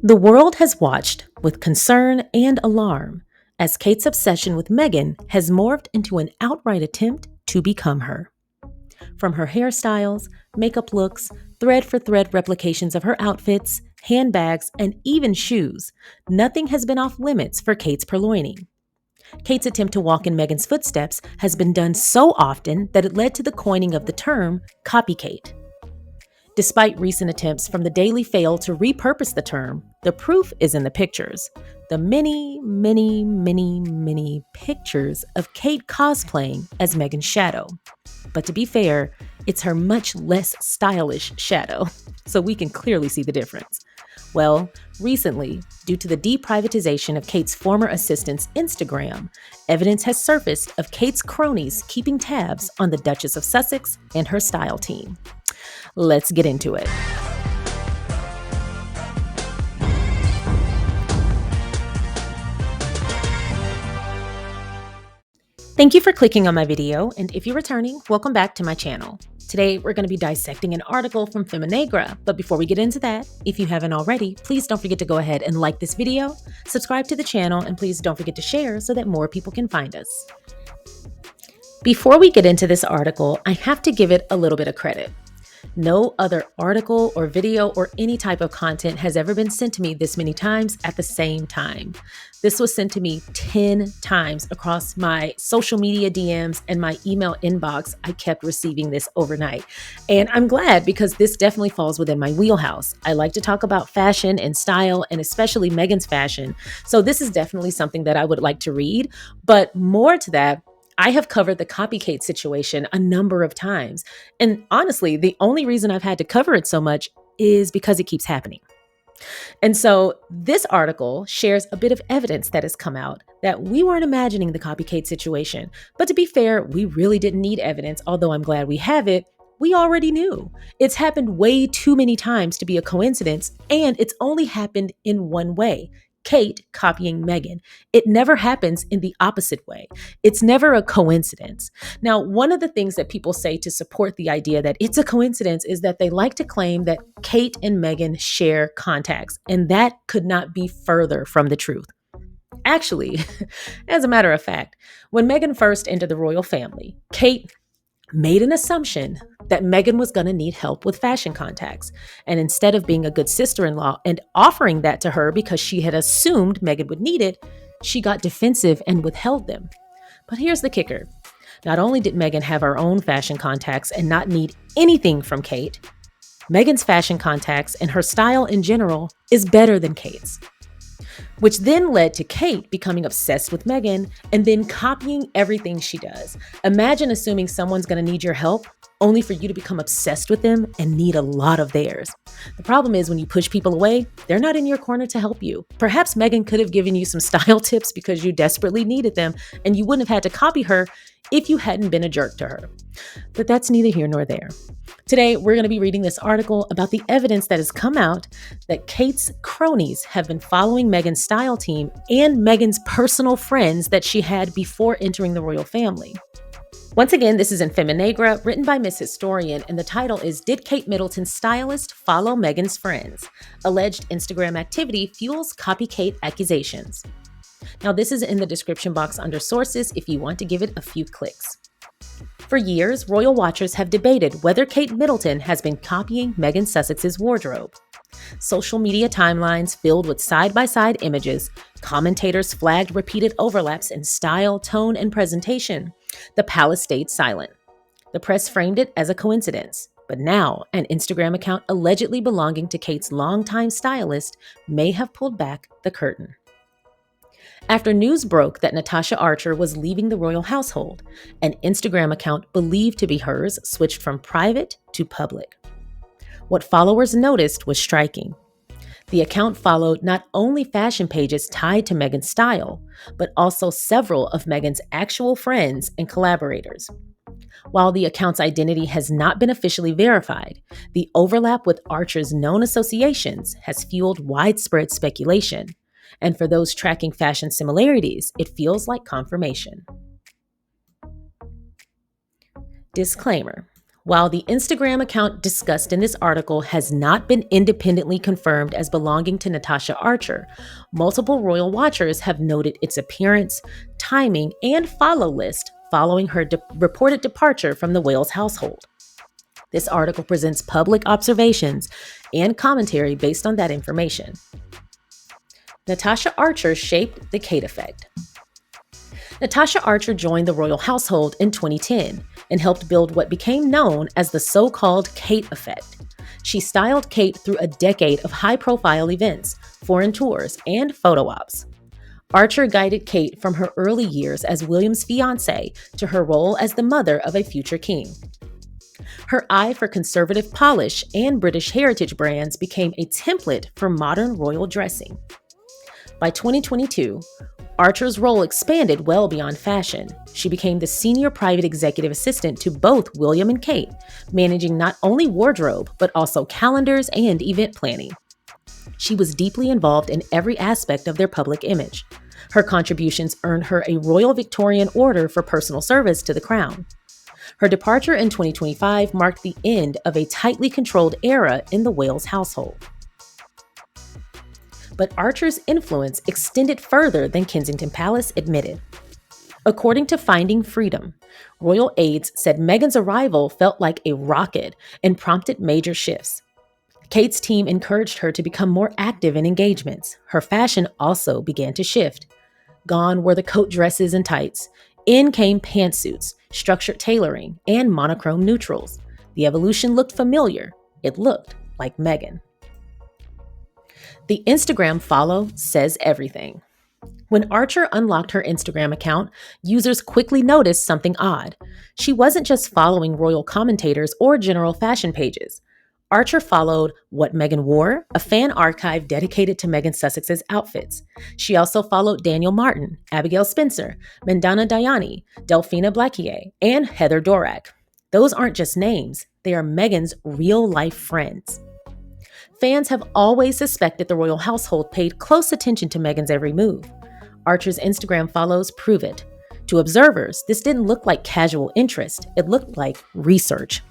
The world has watched with concern and alarm as Kate's obsession with Meghan has morphed into an outright attempt to become her. From her hairstyles, makeup looks, thread for thread replications of her outfits, handbags, and even shoes, nothing has been off limits for Kate's purloining. Kate's attempt to walk in Meghan's footsteps has been done so often that it led to the coining of the term Copykate. Despite recent attempts from the Daily Fail to repurpose the term, the proof is in the pictures. The many pictures of Kate cosplaying as Meghan's shadow. But to be fair, it's her much less stylish shadow, so we can clearly see the difference. Well, recently, due to the deprivatization of Kate's former assistant's Instagram, evidence has surfaced of Kate's cronies keeping tabs on the Duchess of Sussex and her style team. Let's get into it. Thank you for clicking on my video, and if you're returning, welcome back to my channel. Today, we're going to be dissecting an article from Feminegra, but before we get into that, if you haven't already, please don't forget to go ahead and like this video, subscribe to the channel, and please don't forget to share so that more people can find us. Before we get into this article, I have to give it a little bit of credit. No other article or video or any type of content has ever been sent to me this many times at the same time. This was sent to me 10 times across my social media DMs and my email inbox. I kept receiving this overnight. And I'm glad because this definitely falls within my wheelhouse. I like to talk about fashion and style and especially Meghan's fashion. So this is definitely something that I would like to read. But more to that, I have covered the Copykate situation a number of times. And honestly, the only reason I've had to cover it so much is because it keeps happening. And so this article shares a bit of evidence that has come out that we weren't imagining the Copykate situation. But to be fair, we really didn't need evidence, although I'm glad we have it. We already knew. It's happened way too many times to be a coincidence, and it's only happened in one way. Kate copying Meghan. It never happens in the opposite way. It's never a coincidence. Now, one of the things that people say to support the idea that it's a coincidence is that they like to claim that Kate and Meghan share contacts, and that could not be further from the truth. Actually, as a matter of fact, when Meghan first entered the royal family, Kate made an assumption that Meghan was going to need help with fashion contacts. And instead of being a good sister-in-law and offering that to her because she had assumed Meghan would need it, she got defensive and withheld them. But here's the kicker. Not only did Meghan have her own fashion contacts and not need anything from Kate, Meghan's fashion contacts and her style in general is better than Kate's. Which then led to Kate becoming obsessed with Meghan and then copying everything she does. Imagine assuming someone's going to need your help only for you to become obsessed with them and need a lot of theirs. The problem is when you push people away, they're not in your corner to help you. Perhaps Meghan could have given you some style tips because you desperately needed them and you wouldn't have had to copy her if you hadn't been a jerk to her. But that's neither here nor there. Today, we're going to be reading this article about the evidence that has come out that Kate's cronies have been following Meghan's style team and Meghan's personal friends that she had before entering the royal family. Once again, this is in Feminegra, written by Miss Historian, and the title is Did Kate Middleton's Stylist Follow Meghan's Friends? Alleged Instagram activity fuels Copykate accusations. Now, this is in the description box under sources if you want to give it a few clicks. For years, royal watchers have debated whether Kate Middleton has been copying Meghan Sussex's wardrobe. Social media timelines filled with side-by-side images, commentators flagged repeated overlaps in style, tone, and presentation. The palace stayed silent. The press framed it as a coincidence, but now an Instagram account allegedly belonging to Kate's longtime stylist may have pulled back the curtain. After news broke that Natasha Archer was leaving the royal household, an Instagram account believed to be hers switched from private to public. What followers noticed was striking. The account followed not only fashion pages tied to Meghan's style, but also several of Meghan's actual friends and collaborators. While the account's identity has not been officially verified, the overlap with Archer's known associations has fueled widespread speculation. And for those tracking fashion similarities, it feels like confirmation. Disclaimer. While the Instagram account discussed in this article has not been independently confirmed as belonging to Natasha Archer, multiple royal watchers have noted its appearance, timing, and follow list following her reported departure from the Wales household. This article presents public observations and commentary based on that information. Natasha Archer shaped the Kate effect. Natasha Archer joined the royal household in 2010 and helped build what became known as the so-called Kate effect. She styled Kate through a decade of high-profile events, foreign tours, and photo ops. Archer guided Kate from her early years as William's fiancée to her role as the mother of a future king. Her eye for conservative polish and British heritage brands became a template for modern royal dressing. By 2022, Archer's role expanded well beyond fashion. She became the senior private executive assistant to both William and Kate, managing not only wardrobe, but also calendars and event planning. She was deeply involved in every aspect of their public image. Her contributions earned her a Royal Victorian Order for personal service to the crown. Her departure in 2025 marked the end of a tightly controlled era in the Wales household. But Archer's influence extended further than Kensington Palace admitted. According to Finding Freedom, royal aides said Meghan's arrival felt like a rocket and prompted major shifts. Kate's team encouraged her to become more active in engagements. Her fashion also began to shift. Gone were the coat dresses and tights. In came pantsuits, structured tailoring, and monochrome neutrals. The evolution looked familiar. It looked like Meghan. The Instagram follow says everything. When Archer unlocked her Instagram account, users quickly noticed something odd. She wasn't just following royal commentators or general fashion pages. Archer followed What Meghan Wore, a fan archive dedicated to Meghan Sussex's outfits. She also followed Daniel Martin, Abigail Spencer, Mandana Dayani, Delphina Blacquier, and Heather Dorak. Those aren't just names, they are Meghan's real-life friends. Fans have always suspected the royal household paid close attention to Meghan's every move. Archer's Instagram follows prove it. To observers, this didn't look like casual interest, it looked like research.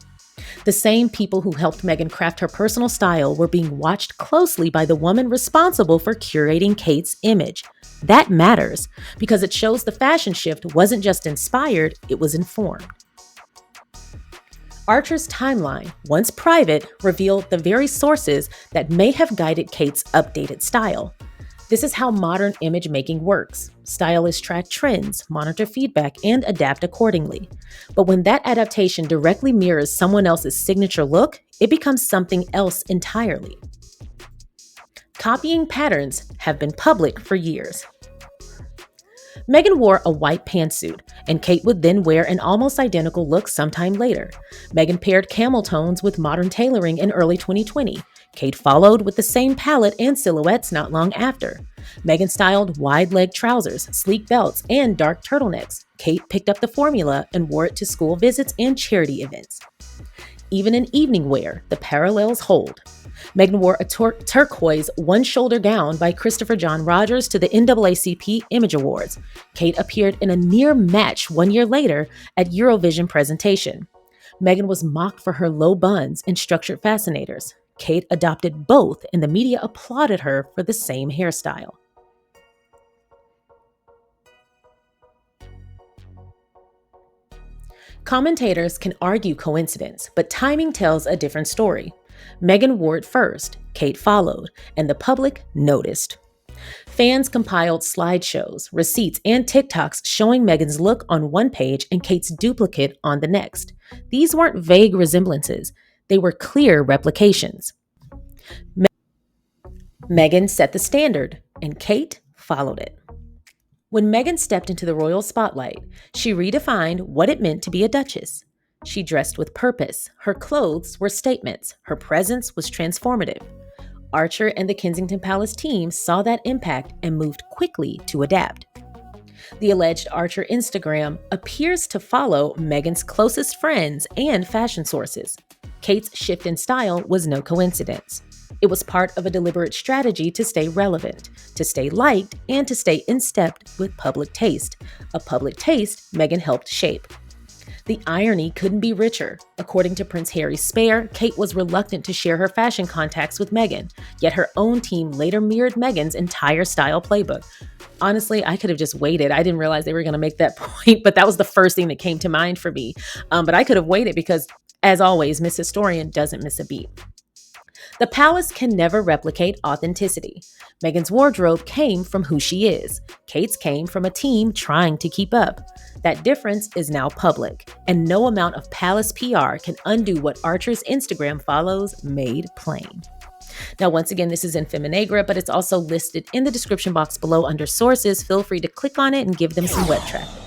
The same people who helped Meghan craft her personal style were being watched closely by the woman responsible for curating Kate's image. That matters, because it shows the fashion shift wasn't just inspired, it was informed. Archer's timeline, once private, revealed the very sources that may have guided Kate's updated style. This is how modern image making works. Stylists track trends, monitor feedback, and adapt accordingly. But when that adaptation directly mirrors someone else's signature look, it becomes something else entirely. Copying patterns have been public for years. Meghan wore a white pantsuit, and Kate would then wear an almost identical look sometime later. Meghan paired camel tones with modern tailoring in early 2020. Kate followed with the same palette and silhouettes not long after. Meghan styled wide-leg trousers, sleek belts, and dark turtlenecks. Kate picked up the formula and wore it to school visits and charity events. Even in evening wear, the parallels hold. Meghan wore a turquoise one-shoulder gown by Christopher John Rogers to the NAACP Image Awards. Kate appeared in a near match 1 year later at Eurovision presentation. Meghan was mocked for her low buns and structured fascinators. Kate adopted both, and the media applauded her for the same hairstyle. Commentators can argue coincidence, but timing tells a different story. Meghan wore it first, Kate followed, and the public noticed. Fans compiled slideshows, receipts, and TikToks showing Meghan's look on one page and Kate's duplicate on the next. These weren't vague resemblances, they were clear replications. Meghan set the standard, and Kate followed it. When Meghan stepped into the royal spotlight, she redefined what it meant to be a duchess. She dressed with purpose. Her clothes were statements. Her presence was transformative. Archer and the Kensington Palace team saw that impact and moved quickly to adapt. The alleged Archer Instagram appears to follow Meghan's closest friends and fashion sources. Kate's shift in style was no coincidence. It was part of a deliberate strategy to stay relevant, to stay liked, and to stay in step with public taste, a public taste Meghan helped shape. The irony couldn't be richer. According to Prince Harry's spare, Kate was reluctant to share her fashion contacts with Meghan, yet her own team later mirrored Meghan's entire style playbook. Honestly, I could have just waited. I didn't realize they were going to make that point, but that was the first thing that came to mind for me. But I could have waited because, as always, Miss Historian doesn't miss a beat. The palace can never replicate authenticity. Meghan's wardrobe came from who she is. Kate's came from a team trying to keep up. That difference is now public, and no amount of palace PR can undo what Archer's Instagram follows made plain. Now, once again, this is in Feminegra, but it's also listed in the description box below under sources. Feel free to click on it and give them some web traffic.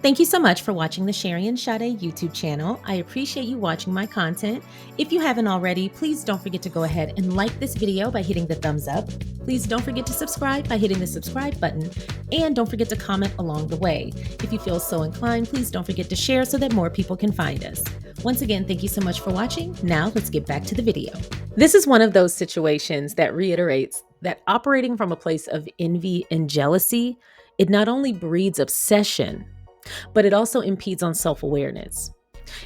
Thank you so much for watching the SharionSade YouTube channel. I appreciate you watching my content. If you haven't already, please don't forget to go ahead and like this video by hitting the thumbs up. Please don't forget to subscribe by hitting the subscribe button. And don't forget to comment along the way. If you feel so inclined, please don't forget to share so that more people can find us. Once again, thank you so much for watching. Now let's get back to the video. This is one of those situations that reiterates that operating from a place of envy and jealousy, it not only breeds obsession, but it also impedes on self-awareness.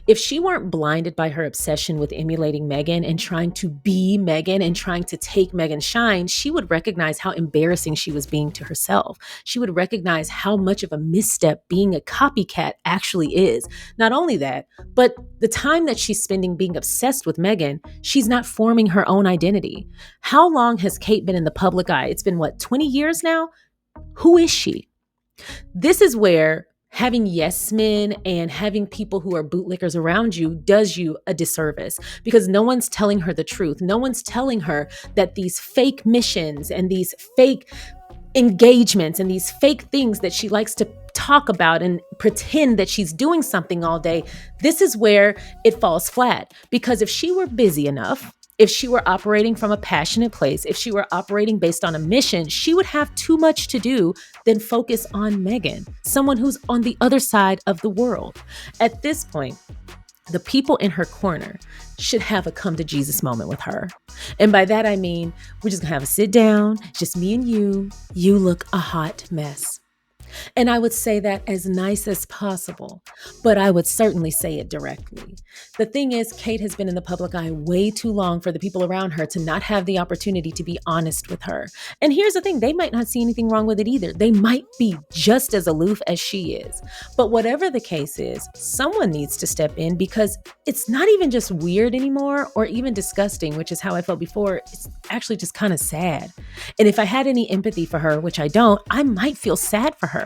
If she weren't blinded by her obsession with emulating Meghan and trying to be Meghan and trying to take Meghan's shine, she would recognize how embarrassing she was being to herself. She would recognize how much of a misstep being a copycat actually is. Not only that, but the time that she's spending being obsessed with Meghan, she's not forming her own identity. How long has Kate been in the public eye? It's been, 20 years now? Who is she? This is where having yes men and having people who are bootlickers around you does you a disservice, because no one's telling her the truth. No one's telling her that these fake missions and these fake engagements and these fake things that she likes to talk about and pretend that she's doing something all day, this is where it falls flat. Because if she were busy enough, if she were operating from a passionate place, if she were operating based on a mission, she would have too much to do than focus on Meghan, someone who's on the other side of the world. At this point, the people in her corner should have a come to Jesus moment with her. And by that, I mean, we're just gonna have a sit down, just me and you. You look a hot mess. And I would say that as nice as possible, but I would certainly say it directly. The thing is, Kate has been in the public eye way too long for the people around her to not have the opportunity to be honest with her. And here's the thing, they might not see anything wrong with it either. They might be just as aloof as she is. But whatever the case is, someone needs to step in, because it's not even just weird anymore or even disgusting, which is how I felt before. It's actually just kind of sad. And if I had any empathy for her, which I don't, I might feel sad for her.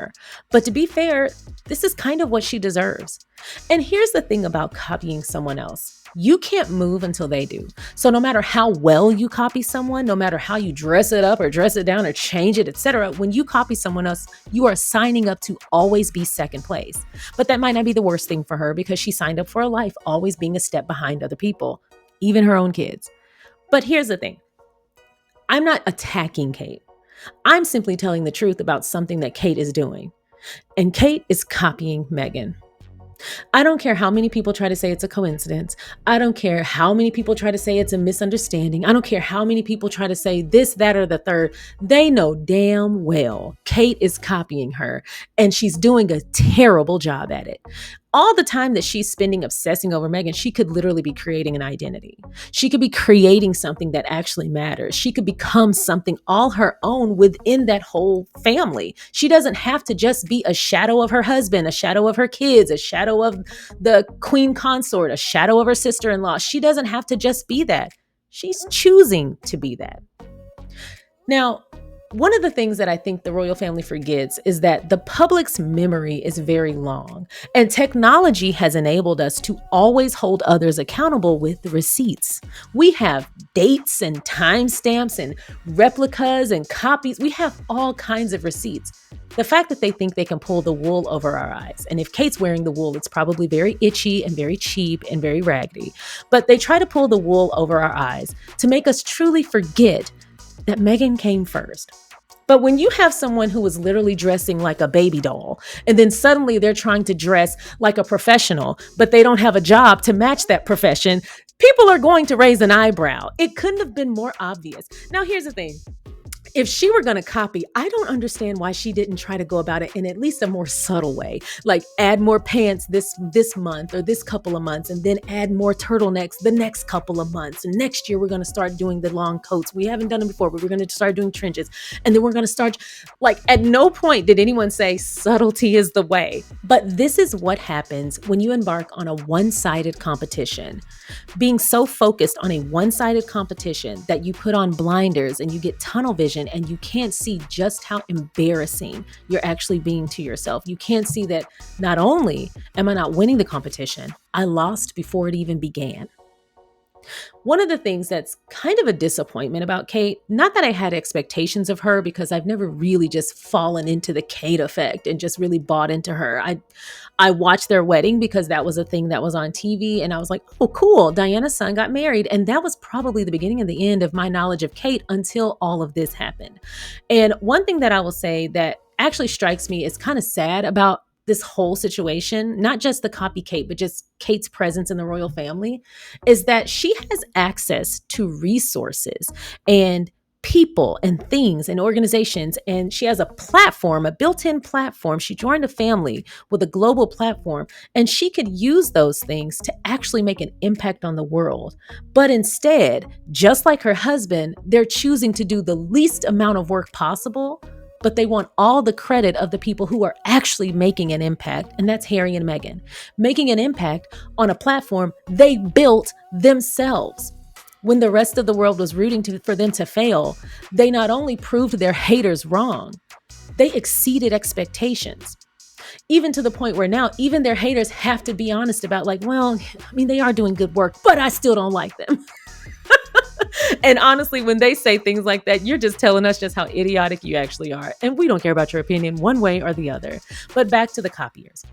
But to be fair, this is kind of what she deserves. And here's the thing about copying someone else. You can't move until they do. So no matter how well you copy someone, no matter how you dress it up or dress it down or change it, etc., when you copy someone else, you are signing up to always be second place. But that might not be the worst thing for her, because she signed up for a life always being a step behind other people, even her own kids. But here's the thing. I'm not attacking Kate. I'm simply telling the truth about something that Kate is doing. And Kate is copying Meghan. I don't care how many people try to say it's a coincidence. I don't care how many people try to say it's a misunderstanding. I don't care how many people try to say this, that, or the third. They know damn well Kate is copying her, and she's doing a terrible job at it. All the time that she's spending obsessing over Meghan, she could literally be creating an identity. She could be creating something that actually matters. She could become something all her own within that whole family. She doesn't have to just be a shadow of her husband, a shadow of her kids, a shadow of the queen consort, a shadow of her sister-in-law. She doesn't have to just be that. She's choosing to be that. Now, one of the things that I think the royal family forgets is that the public's memory is very long, and technology has enabled us to always hold others accountable with receipts. We have dates and timestamps and replicas and copies. We have all kinds of receipts. The fact that they think they can pull the wool over our eyes, and if Kate's wearing the wool, it's probably very itchy and very cheap and very raggedy, but they try to pull the wool over our eyes to make us truly forget that Meghan came first. But when you have someone who is literally dressing like a baby doll, and then suddenly they're trying to dress like a professional, but they don't have a job to match that profession, people are going to raise an eyebrow. It couldn't have been more obvious. Now, here's the thing. if she were going to copy, I don't understand why she didn't try to go about it in at least a more subtle way, like add more pants this month or this couple of months, and then add more turtlenecks the next couple of months. And next year we're going to start doing the long coats. We haven't done them before, but we're going to start doing trenches, and then we're going to start. Like, at no point did anyone say subtlety is the way. But this is what happens when you embark on a one-sided competition. Being so focused on a one-sided competition that you put on blinders and you get tunnel vision and you can't see just how embarrassing you're actually being to yourself. You can't see that not only am I not winning the competition, I lost before it even began. One of the things that's kind of a disappointment about Kate, not that I had expectations of her, because I've never really just fallen into the Kate effect and just really bought into her. I watched their wedding because that was a thing that was on TV, and I was like, oh, cool, Diana's son got married. And that was probably the beginning and the end of my knowledge of Kate until all of this happened. And one thing that I will say that actually strikes me as kind of sad about this whole situation, not just the Copykate, but just Kate's presence in the royal family, is that she has access to resources and people and things and organizations. And she has a platform, a built-in platform. She joined a family with a global platform, and she could use those things to actually make an impact on the world. But instead, just like her husband, they're choosing to do the least amount of work possible, but they want all the credit of the people who are actually making an impact. And that's Harry and Meghan, making an impact on a platform they built themselves. When the rest of the world was rooting for them to fail, they not only proved their haters wrong, they exceeded expectations. Even to the point where now even their haters have to be honest about, like, well, I mean, they are doing good work, but I still don't like them. And honestly, when they say things like that, you're just telling us just how idiotic you actually are. And we don't care about your opinion one way or the other. But back to the copiers.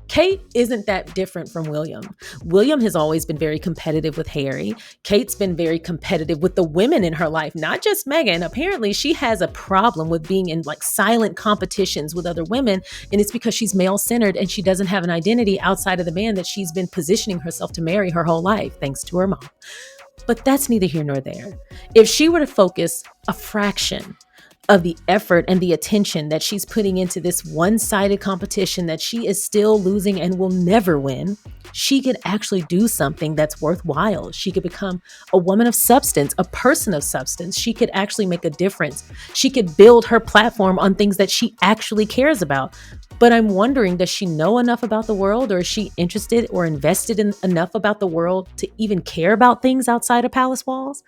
Kate isn't that different from William. William has always been very competitive with Harry. Kate's been very competitive with the women in her life, not just Meghan. Apparently, she has a problem with being in like silent competitions with other women, and it's because she's male-centered and she doesn't have an identity outside of the man that she's been positioning herself to marry her whole life, thanks to her mom. But that's neither here nor there. If she were to focus a fraction of the effort and the attention that she's putting into this one-sided competition that she is still losing and will never win, she could actually do something that's worthwhile. She could become a woman of substance, a person of substance. She could actually make a difference. She could build her platform on things that she actually cares about. But I'm wondering, does she know enough about the world, or is she interested or invested in enough about the world to even care about things outside of palace walls?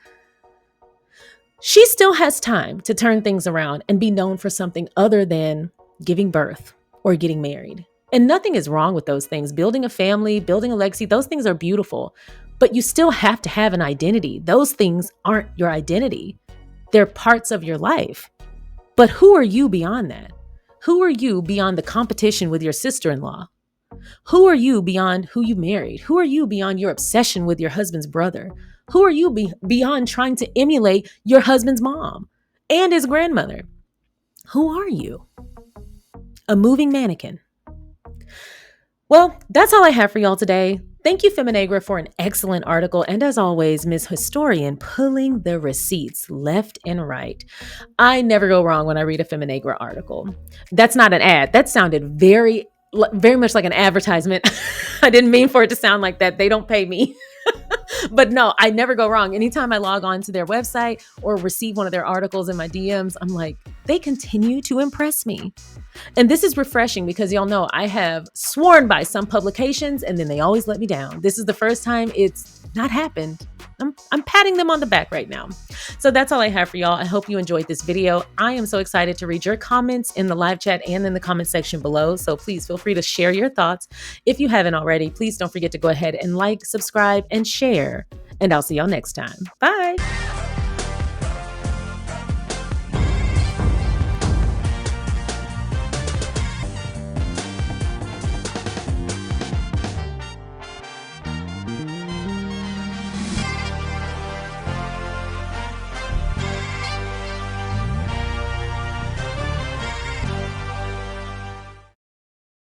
She still has time to turn things around and be known for something other than giving birth or getting married. And nothing is wrong with those things. Building a family, building a legacy, those things are beautiful. But you still have to have an identity. Those things aren't your identity. They're parts of your life. But who are you beyond that? Who are you beyond the competition with your sister-in-law? Who are you beyond who you married? Who are you beyond your obsession with your husband's brother? Who are you beyond trying to emulate your husband's mom and his grandmother? Who are you? A moving mannequin. Well, that's all I have for y'all today. Thank you, Feminagra, for an excellent article. And as always, Ms. Historian pulling the receipts left and right. I never go wrong when I read a Feminagra article. That's not an ad. That sounded very much like an advertisement. I didn't mean for it to sound like that. They don't pay me. But no, I never go wrong. Anytime I log on to their website or receive one of their articles in my DMs, I'm like, they continue to impress me. And this is refreshing because y'all know I have sworn by some publications and then they always let me down. This is the first time it's not happened. I'm patting them on the back right now. So that's all I have for y'all. I hope you enjoyed this video. I am so excited to read your comments in the live chat and in the comment section below. So please feel free to share your thoughts. If you haven't already, please don't forget to go ahead and like, subscribe, and share. And I'll see y'all next time. Bye.